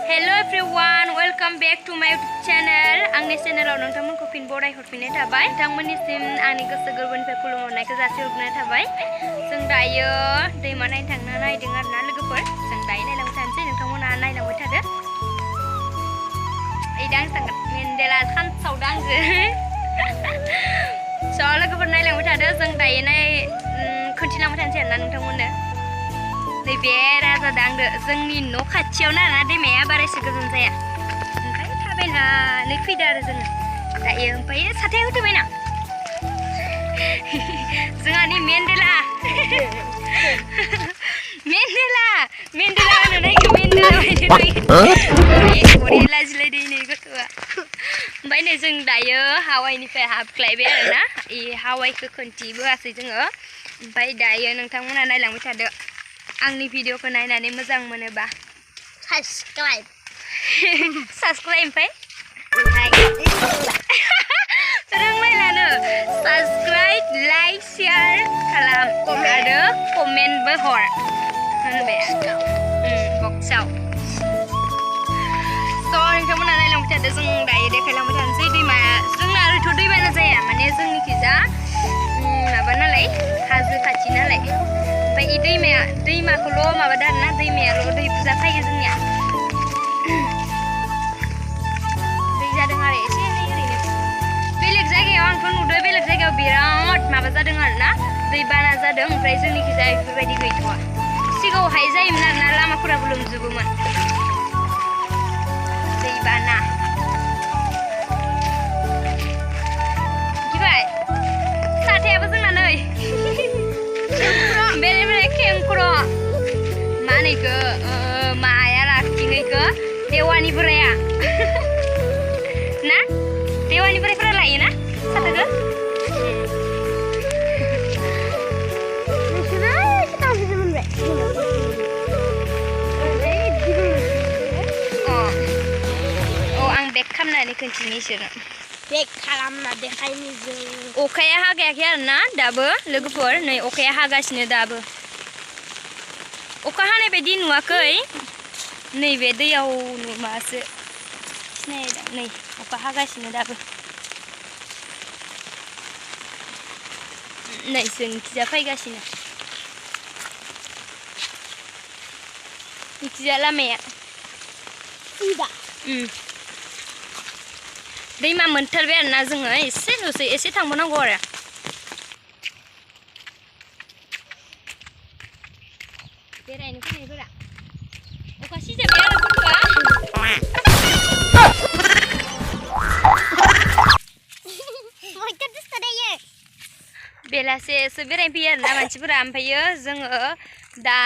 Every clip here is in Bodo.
Hello everyone, welcome back to my YouTube channel. आंनि चेनेलाव नोंथांमोनखौ फिन बराय हरफिननाय थाबाय। नोंथांमोननिसिम आंनि गोसो गोरबोनिफ्राय खुलुमहरनायखौ जासिहरनाय थाबाय। जों दायो दैमा नायनो थांनो नायदों आरोना लोगोफोर। जों दायो नायलांबाय थानोसै, नोंथांमोना नायलांबाय थादो। इदां सांगोन मेन्देला खानसावदों आंजों। स' लोगोफोर नायलांबाय थादो। जों दायो खोन्थिलांबाय थानोसै आरोना नोंथांमोननो। नैबे राजा दांदो जोंनि न' खाथियावनो आरोना दैमाया बारा एसे गोजान जाया। ओमफ्राय थाबायनानै फैदो आरो जोङो दायो। ओमफ्राय साथाया होथबायना जोंहानि मेन्देला होनो नायखो मेन्देला बायदि लाजिलायदों नै गथ'आ। ओमफ्राय नै जों दायो हावाइनिफ्राय हाबख्लायबाय आरोना हावाइखौ खोन्थिबोआसै जोङो। ओमफ्राय दायो नोंथांमोना नायलांबाय थादो। आंनि भिडिअखौ नायनानै मोजां मोनोबा साबस्क्राइब ओमफ्राय रोंलायलानो साबस्क्राइब लाइक शेयार खालाम आरो कमेन्टबो हर होनबाय बक्सआव। स' नोंथांमोना नायलांबाय थादो। जों दायो देखायलांबाय थानोसै दैमाया जोंना ओरैथ' दैबाना जाया, माने जोंनिखिजा माबा नालाय हाजो खाथि नालाय। ओमफ्राय दैमाखौल' माबादो आरोना दैमायाल' दै बुरजा फैयो जोंनिया। दै जादों आरो एसे एनै ओरैनो। बेलेग जायगायाव आंथ' नुदों बेलेग जायगायाव बिराद माबा जादों आरोना दै बाना जादों। ओमफ्राय जोंनिखिजा बेफोरबायदि गैथ'वा। सिगाङावहाय जायोमोन आरोना लामाफोराबो लोमजोबोमोन दै बाना। मिथिबाय साथायाबो जोंना नै बेलेग खेंख्र मा होनो इखो माया राखिं इखो देवानि बोराया ना देवानि बोरायफोरा लायोना साथाखो। आं बेक खालामनानै खोन्थिनि इसोरनो। बेक खालामना देखायनि जों। अखाया हागायाखै आरोना दाबो लोगोफोर, नै अखाया हागासिनो दाबो। अखा हानाय बायदि नुवाखै, नैबे दैयाव मासो सिनायदों। नै अखा हागासिनो दाबो। नै जोंनिखिजा फैगासिनो मिथिजा लामाया दैमा मोनथारबाय आरोना जोङो। एसेल'सै एसे थांबावनांगौ आरो। बेरायनो फैनायफोरा अखा सिजाबाय आरो गथ'आ बेलासेसो बेरायनो फैयो आरोना मानसिफोरा। ओमफ्रायो जोङो दा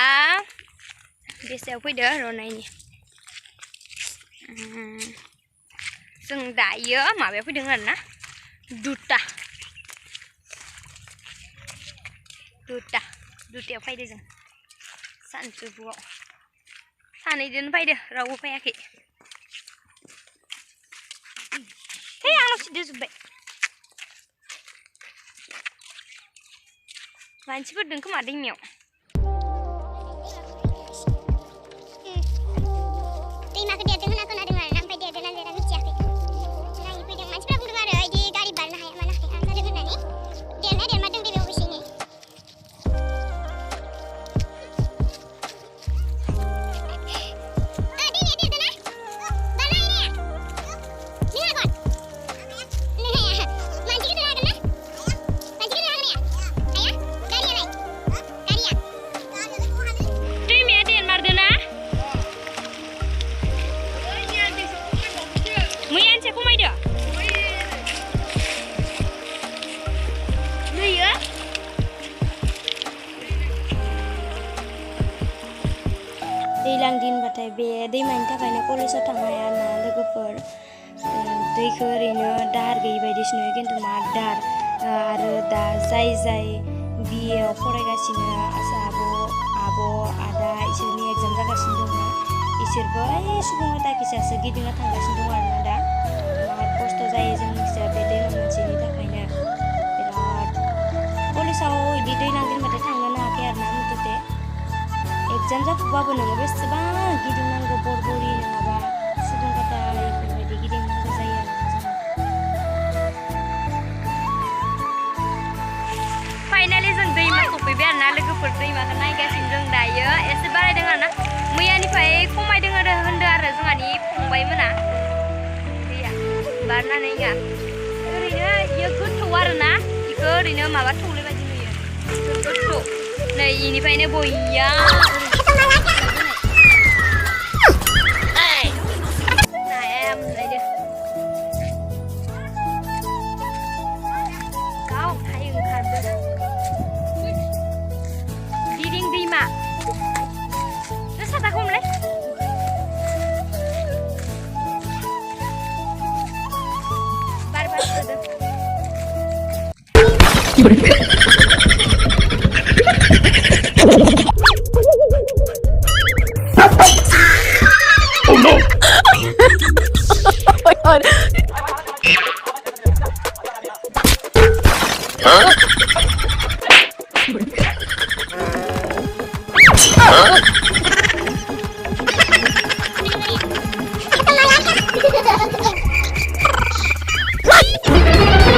बेसेयाव फैदो रनायनि जों दायो माबायाव फैदों आरोना दुतायाव फैदो जों सानजौफुआव। सानैजों फैदो रावबो फैयाखै। है आंनाव सिदोजोब्बाय मानसिफोर दं खोमा दैमायाव। दैमाखौ देरदों होनना खोनादों आरो ओमफ्राय देरदोंना देरा मिथियाखै। नायफैदों मानसिफ्रा बुंदों आरो बिदि गारि बारनो हाया मानो हाया जादों होननानै। देरनाया देरमारदों दैमायाव एसेनो। दैज्लां दिनबाथाय बे दैमानि थाखायनो कलेजाव थांनो हाया ना लोगोफोर। दैखौ ओरैनो दाहार गैयि बायदिसो नुयो, खिन्थु मा दाहार। आरो दा जाय BA आव फरायगासिनो आब' आदा इसोरनि एग्जाम जागासिनो दङ। इसोरबो सुबुं हाथाखिसासो गिदिंना थांगासिनो दं आरोना दा। बिराद खस्थ' जायो जोंनिखिजा बे दैमा मोनसेनि थाखायनो। बिराद कलेजाव बिदि दैज्लां दिनबाथाय थांनोनो हायाखै आरोना मुथथे। एग्जाम जाफुबाबो नोङो बेसेबां गिदिंनांगौ बरबरि नङाबा लोगोफोर दैमाखौ नायगासिनो जों दायो एसे बारायदों आरो ना मैयानिफ्राय खमायदों आरो होनदों आरो जोंहानि फंबायमोना दैया बारनानै ओरैनो इयो गोथौ आरो ना इखौ ओरैनो माबा थौले बायदि नुयो गोथौ नै इनिफ्रायनो बया Oh no! Oh my god! Huh?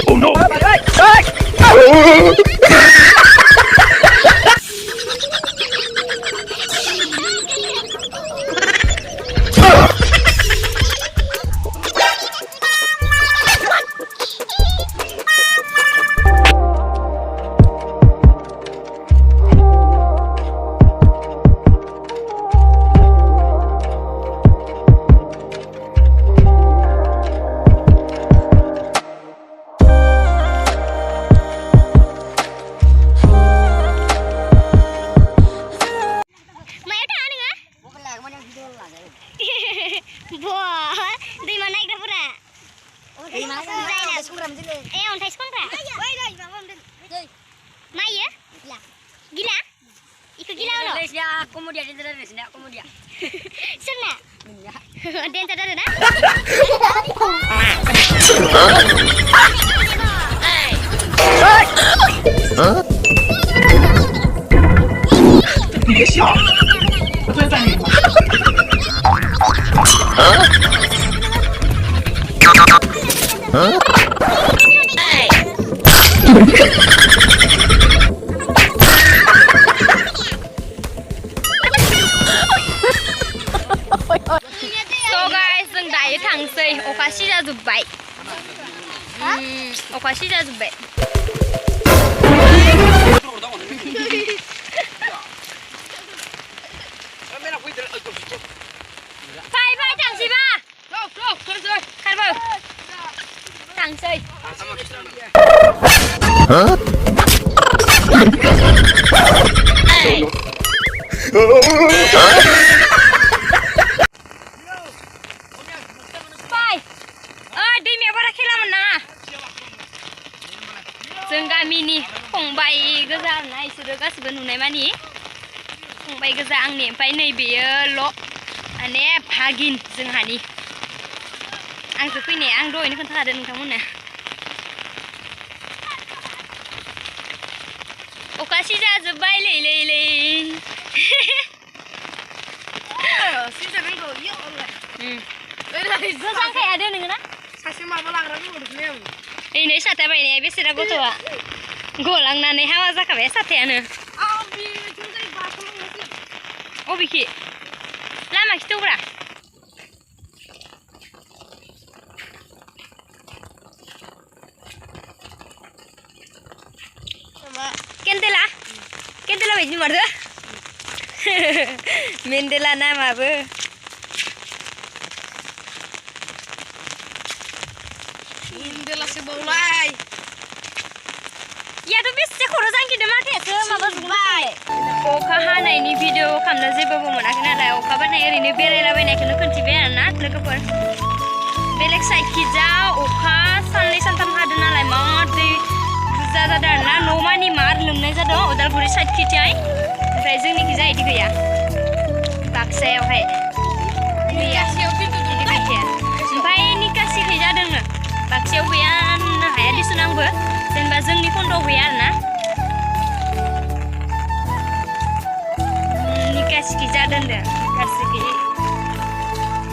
Oh no! Kemudian Sana. Dan ada dah. So guys, जों दायो थांसै अखा सिजाजोब्बाय अखा सिजाजोब्बाय फाय फाय थांसैबा खारबो थांसै जों गामिनि फंबाय गोजा आरोना इसोरो गासिबो नुनाय मानि फंबाय गोजा आंनि ओमफ्राय नैबेयोल' माने भागिन जोंहानि आंसो फैनाय आं दहायनो खोन्थाखादों नोंथांमोननो अखा सिजाजोब्बाय लै गोजांखाया दोनो ना सासे माबा लाग्रा दङ नै साथा बायनाया बेसेरा गथ'आ गलांनानै हावा जाखाबाय साथायानो अबेखि लामा खिथौब्रा केन्देला बायदि नुमारदो मेन्देला नामाबो याथ' बेसे खर' जांखिदों माथायासो माबा जुबाय अखा हानायनि भिडिअ खालामनो जेबोबो मोनाखै नालाय अखा बानाय ओरैनो बेरायलाबायनायखौनो खोन्थिबाय आरोना लोगोफोर बेलेग साइडखिजा अखा साननै सानथाम हादों नालाय मा दै बुरजा जादों आरोना न' मानि मार लोमनाय जादों उदालगुरि साइडखिजाय ओमफ्राय जोंनिखिजा इदि गैया बाक्सायावहाय गैया इदि गैखाया ओमफ्राय निकासिखै जादोंनो बाक्सायाव गैया होननो हाया दिसुन आंबो जेनेबा जोंनि खन्दआव गैया आरोना निकासिखै जादों निकासिखै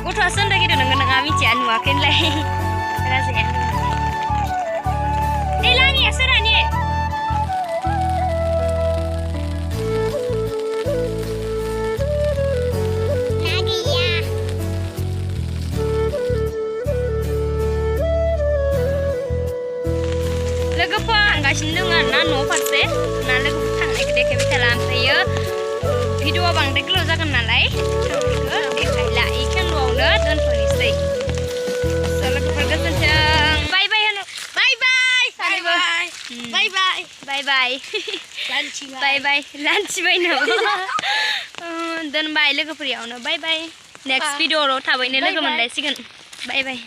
गथ'आसो होनदों खिन्थु नोङा मिथिया नुवाखैनोलाय राजाया ए लाङिया सोरानि ओमफ्रायो भिडिअआ बांद्राय गोलाव जागोन नालाय बेखौ देखायला इखिनियावनो दोनथ'नोसै लोगोफोर गोजोन्थों बाय बाय होनो बाय बाय सानैबो बाय बाय बाय बाय बाय बाय लान्चिबाय नामा दोनबाय लोगोफोरयावनो बाय बाय नेक्स्ट भिडिअआव थाबैनो लोगो मोनलायसिगोन बाय बाय